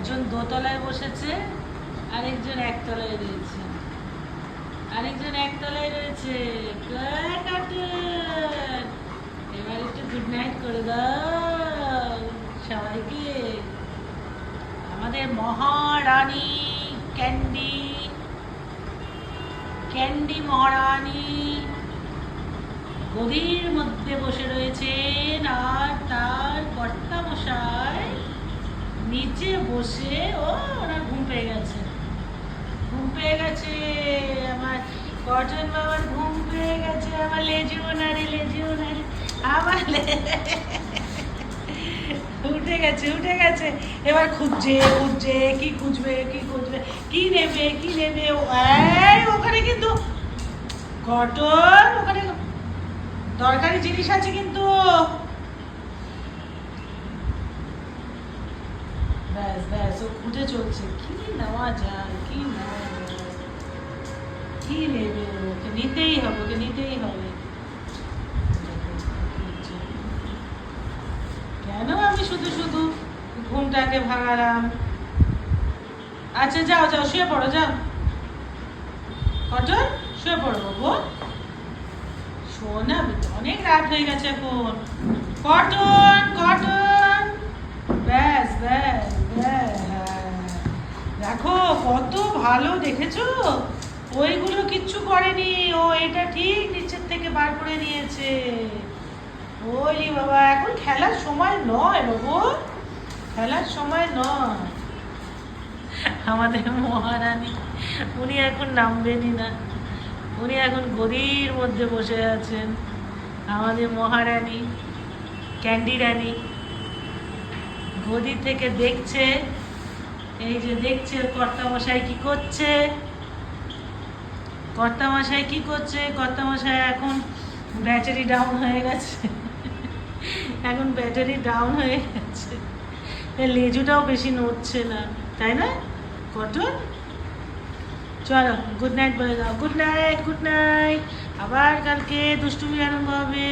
একজন দোতলায় বসেছে, আরেকজন একতলায় রয়েছে। আরেকজন একতলায় রয়েছে। এবার একটু গুড নাইট করে দাও সবাইকে। আমাদের মহারানী ক্যান্ডি, ক্যান্ডি মহারানী গদির মধ্যে বসে রয়েছেন, আর তার কর্তামশাই নিচে বসে ওনার ঘুম পেয়ে গেছে। ঘুম পেয়ে গেছে আমার কটন বাবার, ঘুম পেয়ে গেছে আমার লেজিওনারি, লেজিওনারি আমার উঠে গেছে, উঠে গেছে। এবার খুঁজছে খুঁজছে, কি খুঁজবে কি খুঁজবে, কি নেবে কি নেবে। ওখানে কিন্তু কটন, ওখানে দরকারি জিনিস আছে কিন্তু। ব্যাস ব্যাস, ও খুঁজে চলছে কি নেওয়া যায়, কি নেওয়া যায়, কি নেবে। ওকে নিতেই হবে, ওকে নিতেই হবে। কেন আমি শুধু শুধু ঘুমটাকে ভাঙালাম। আচ্ছা যাও যাও, শুয়ে পড়ো, যাও কটন, শুয়ে পড়ো বাবু। শোনা, অনেক রাত হয়ে গেছে এখন। কটন কটন, ব্যাস ব্যাস ব্যাস। দেখো কত ভালো, দেখেছো? ওইগুলো কিচ্ছু করেনি, ও এটা ঠিক নিচের থেকে বার করে নিয়েছে। ওই বাবা, এখন খেলার সময় নয় বাবু, খেলার সময় নয়। আমাদের মহারানী, উনি এখন নামবেনই না, উনি এখন গদির মধ্যে বসে আছেন। আমাদের মহারানী ক্যান্ডি রানী গদি থেকে দেখছে, এই যে দেখছে কর্তামশাই কি করছে। কর্তামশাই কি করছে? কর্তামশাই এখন ব্যাটারি ডাউন হয়ে গেছে, এখন ব্যাটারি ডাউন হয়ে গেছে, লেজুটাও বেশি নড়ছে না, তাই না কটন? চলো গুড নাইট বলে দাও। Good night, good night. আবার কালকে দুষ্টুমি আরম্ভ হবে।